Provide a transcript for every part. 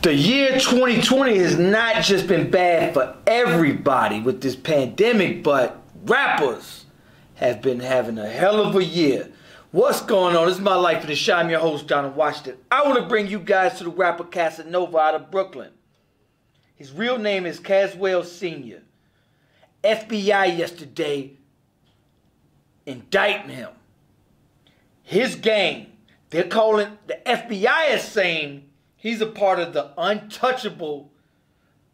The year 2020 has not just been bad for everybody with this pandemic, but rappers have been having a hell of a year. What's going on? This is My Life in the Shot. I'm your host, Donald Washington. I want to bring you guys to the rapper Casanova out of Brooklyn. His real name is Caswell Senior. FBI yesterday indicting him. His gang, they're calling, the FBI is saying he's a part of the Untouchable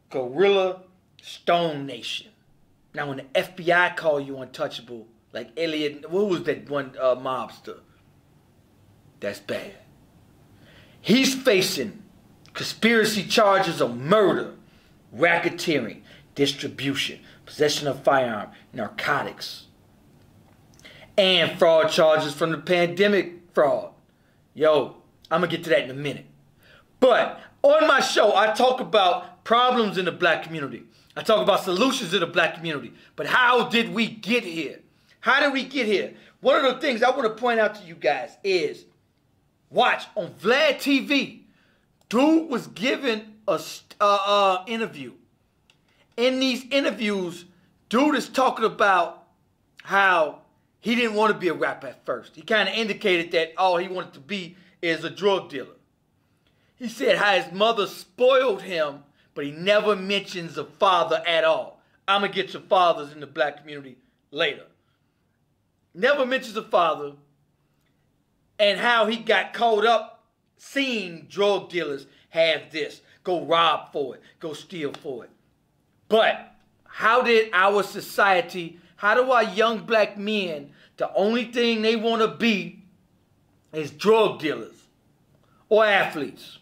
Gorilla Stone Nation. Now, when the FBI call you untouchable, like Elliot, what was that one mobster? That's bad. He's facing conspiracy charges of murder, racketeering, distribution, possession of firearm, narcotics, and fraud charges from the pandemic fraud. Yo, I'm going to get to that in a minute. But on my show, I talk about problems in the black community. I talk about solutions in the black community. But how did we get here? How did we get here? One of the things I want to point out to you guys is, watch on Vlad TV. Dude was given a interview. In these interviews, dude is talking about how he didn't want to be a rapper at first. He kind of indicated that all he wanted to be is a drug dealer. He said how his mother spoiled him, but he never mentions a father at all. I'm going to get your fathers in the black community later. Never mentions a father, and how he got caught up seeing drug dealers have this. Go rob for it. Go steal for it. But how did our society, how do our young black men, the only thing they want to be is drug dealers or athletes?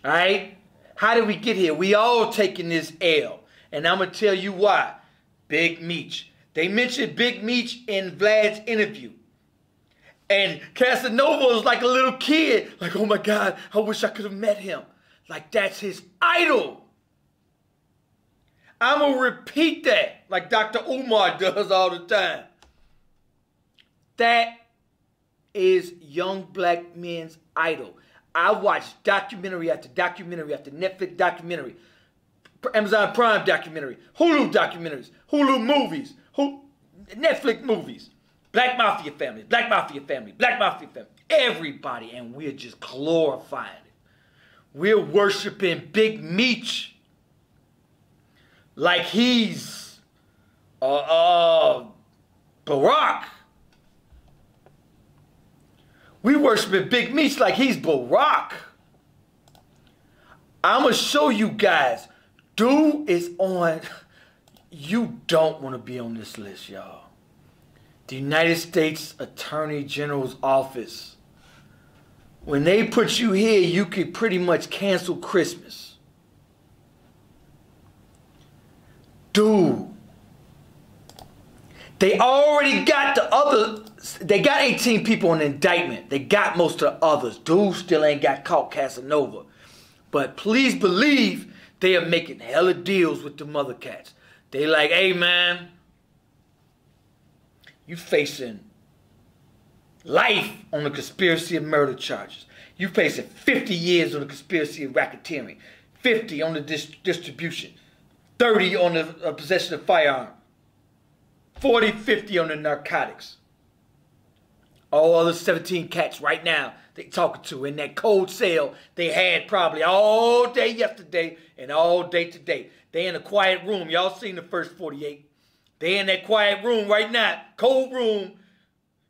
All right? How did we get here? We all taking this L. And I'm going to tell you why. Big Meech. They mentioned Big Meech in Vlad's interview. And Casanova was like a little kid. Like, oh my God, I wish I could have met him. Like, that's his idol. I'm going to repeat that like Dr. Umar does all the time. That is young black men's idol. I watched documentary after documentary after Netflix documentary, Amazon Prime documentary, Hulu documentaries, Hulu movies, Netflix movies, Black Mafia family, Black Mafia family, Black Mafia family, everybody, and we're just glorifying it. We're worshiping Big Meech like he's Barack. We worshiping Big Meech like he's Barack. I'm going to show you guys. Dude is on. You don't want to be on this list, y'all. The United States Attorney General's office. When they put you here, you could pretty much cancel Christmas. Dude. They already got the other. They got 18 people on indictment. They got most of the others. Dude still ain't got caught, Casanova. But please believe they are making hella deals with the mother cats. They like, hey man, you facing life on the conspiracy of murder charges. You facing 50 years on the conspiracy of racketeering, 50 on the distribution, 30 on the possession of firearm, 40, 50 on the narcotics. All other 17 cats right now they talking to in that cold cell they had probably all day yesterday and all day today. They in a quiet room. Y'all seen the first 48. They in that quiet room right now, cold room,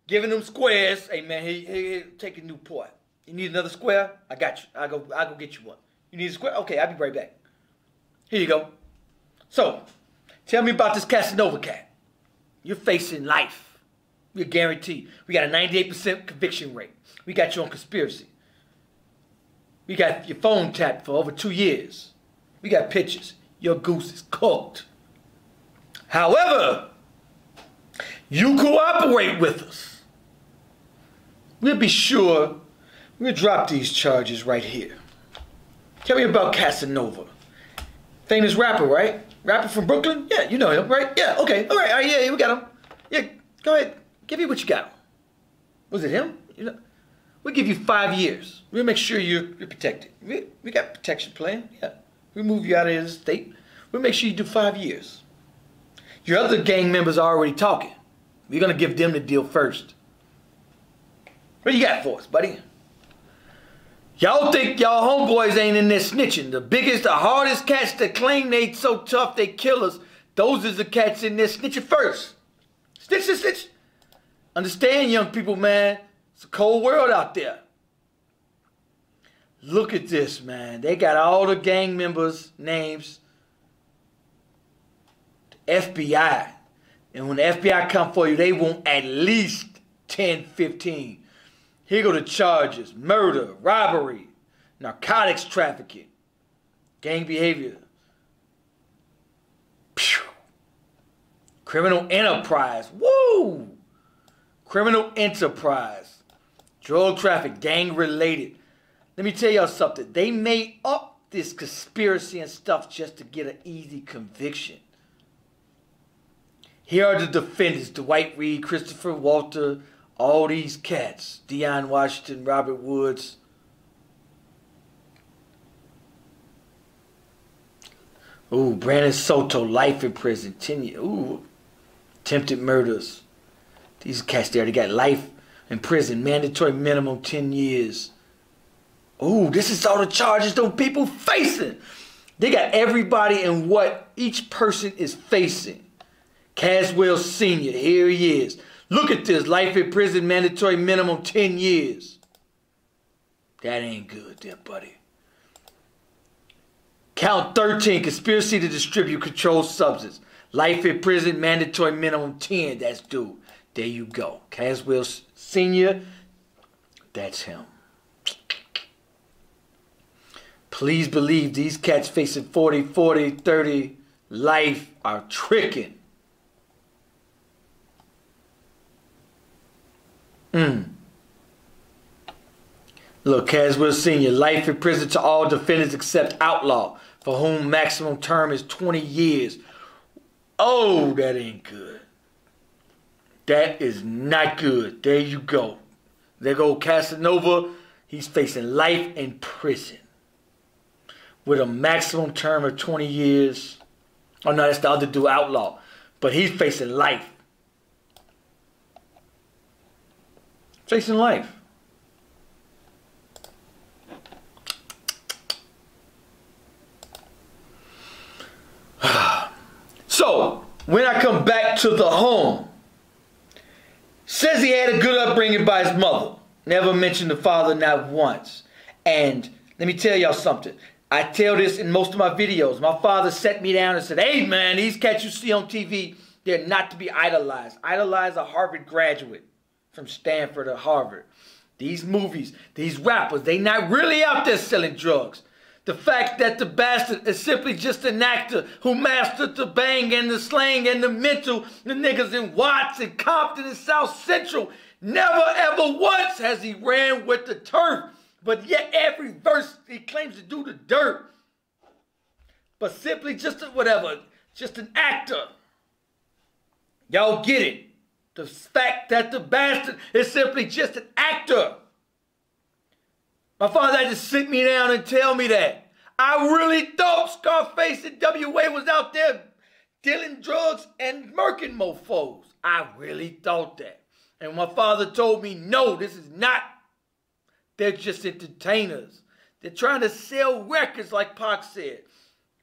giving them squares. Hey man, here, take a Newport. You need another square? I got you. I'll go get you one. You need a square? Okay, I'll be right back. Here you go. So, tell me about this Casanova cat. You're facing life. We're guaranteed. We got a 98% conviction rate. We got you on conspiracy. We got your phone tapped for over 2 years. We got pictures. Your goose is cooked. However, you cooperate with us. We'll be sure we'll drop these charges right here. Tell me about Casanova. Famous rapper, right? Rapper from Brooklyn? Yeah, you know him, right? Yeah, okay. All right, yeah, we got him. Yeah, go ahead. Give me what you got. Was it him? You know, We'll give you 5 years. We'll make sure you're protected. We got protection plan. Yeah. We'll move you out of the state. We'll make sure you do 5 years. Your other gang members are already talking. We're going to give them the deal first. What you got for us, buddy? Y'all think y'all homeboys ain't in there snitching. The biggest, the hardest cats that claim they so tough they killers, those is the cats in there snitching first. Snitch, snitch, snitch. Understand, young people, man. It's a cold world out there. Look at this, man. They got all the gang members' names. The FBI. And when the FBI come for you, they want at least 10, 15. Here go the charges. Murder, robbery, narcotics trafficking, gang behavior. Pew. Criminal enterprise. Woo! Criminal enterprise. Drug traffic, gang related. Let me tell y'all something. They made up this conspiracy and stuff just to get an easy conviction. Here are the defendants. Dwight Reed, Christopher Walter, all these cats. Deion Washington, Robert Woods. Ooh, Brandon Soto, life in prison. 10 years. Ooh, attempted murders. These cats there, they got life in prison. Mandatory minimum 10 years. Ooh, this is all the charges those people facing. They got everybody and what each person is facing. Caswell Senior, here he is. Look at this, life in prison, mandatory minimum 10 years. That ain't good there, buddy. Count 13, conspiracy to distribute controlled substance. Life in prison, mandatory minimum 10, that's due. There you go. Caswell Senior, that's him. Please believe these cats facing 40, 30 life are tricking. Look, Caswell Senior, life in prison to all defendants except outlaw, for whom maximum term is 20 years. Oh, that ain't good. That is not good. There you go. There go Casanova. He's facing life in prison with a maximum term of 20 years. Oh, no, that's the other dude, outlaw. But he's facing life. Facing life. So, when I come back to the home, says he had a good upbringing by his mother. Never mentioned the father, not once. And let me tell y'all something. I tell this in most of my videos. My father sat me down and said, hey man, these cats you see on TV, they're not to be idolized. Idolize a Harvard graduate from Stanford or Harvard. These movies, these rappers, they not really out there selling drugs. The fact that the bastard is simply just an actor who mastered the bang and the slang and the mental, the niggas in Watts and Compton and South Central. Never ever once has he ran with the turf. But yet every verse he claims to do the dirt. But simply just a whatever, just an actor. Y'all get it. The fact that the bastard is simply just an actor. My father had to sit me down and tell me that. I really thought Scarface and W.A. was out there dealing drugs and murking mofos. I really thought that. And my father told me, no, this is not. They're just entertainers. They're trying to sell records like Pac said.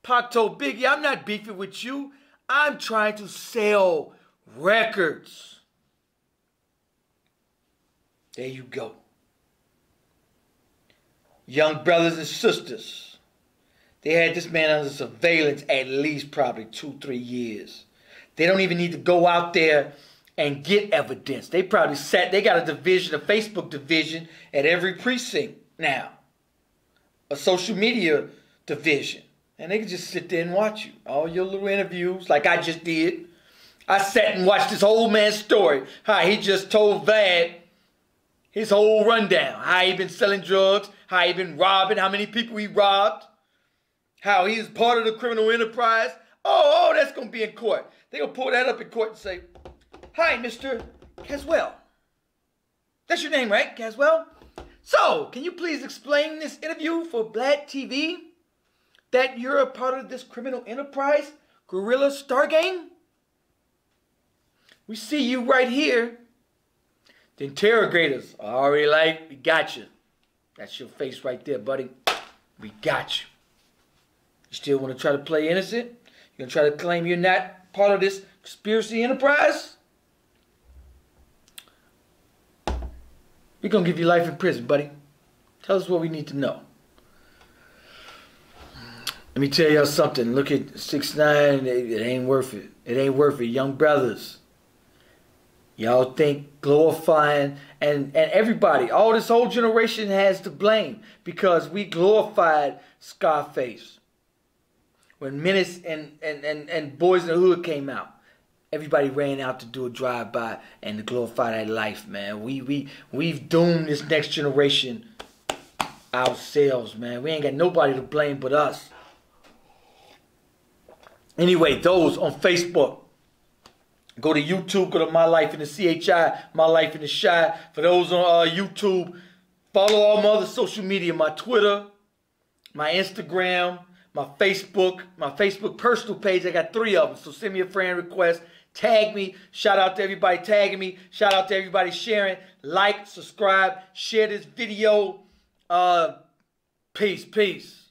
Pac told Biggie, I'm not beefing with you. I'm trying to sell records. There you go. Young brothers and sisters, they had this man under surveillance at least probably 2-3 years. They don't even need to go out there and get evidence. They probably they got a division, a Facebook division at every precinct now. A social media division. And they can just sit there and watch you. All your little interviews like I just did. I sat and watched this whole man's story. How he just told Vad his whole rundown. How he been selling drugs. How he been robbing. How many people he robbed. How he's part of the criminal enterprise. Oh, that's going to be in court. They're going to pull that up in court and say, hi, Mr. Caswell. That's your name, right, Caswell? So, can you please explain this interview for Black TV that you're a part of this criminal enterprise, Gorilla Star Gang? We see you right here. The interrogators are already like, we got you. That's your face right there, buddy. We got you. You still want to try to play innocent? You going to try to claim you're not part of this conspiracy enterprise? We're going to give you life in prison, buddy. Tell us what we need to know. Let me tell y'all something. Look at 6ix9ine. It ain't worth it. It ain't worth it. Young brothers. Y'all think glorifying, and everybody, all this whole generation has to blame because we glorified Scarface. When Menace and Boys in the Hood came out, everybody ran out to do a drive-by and to glorify that life, man. We've doomed this next generation ourselves, man. We ain't got nobody to blame but us. Anyway, those on Facebook, go to YouTube, go to My Life in the CHI, My Life in the Shy. For those on YouTube, follow all my other social media, my Twitter, my Instagram, my Facebook personal page. I got 3 of them, so send me a friend request. Tag me. Shout out to everybody tagging me. Shout out to everybody sharing. Like, subscribe, share this video. Peace.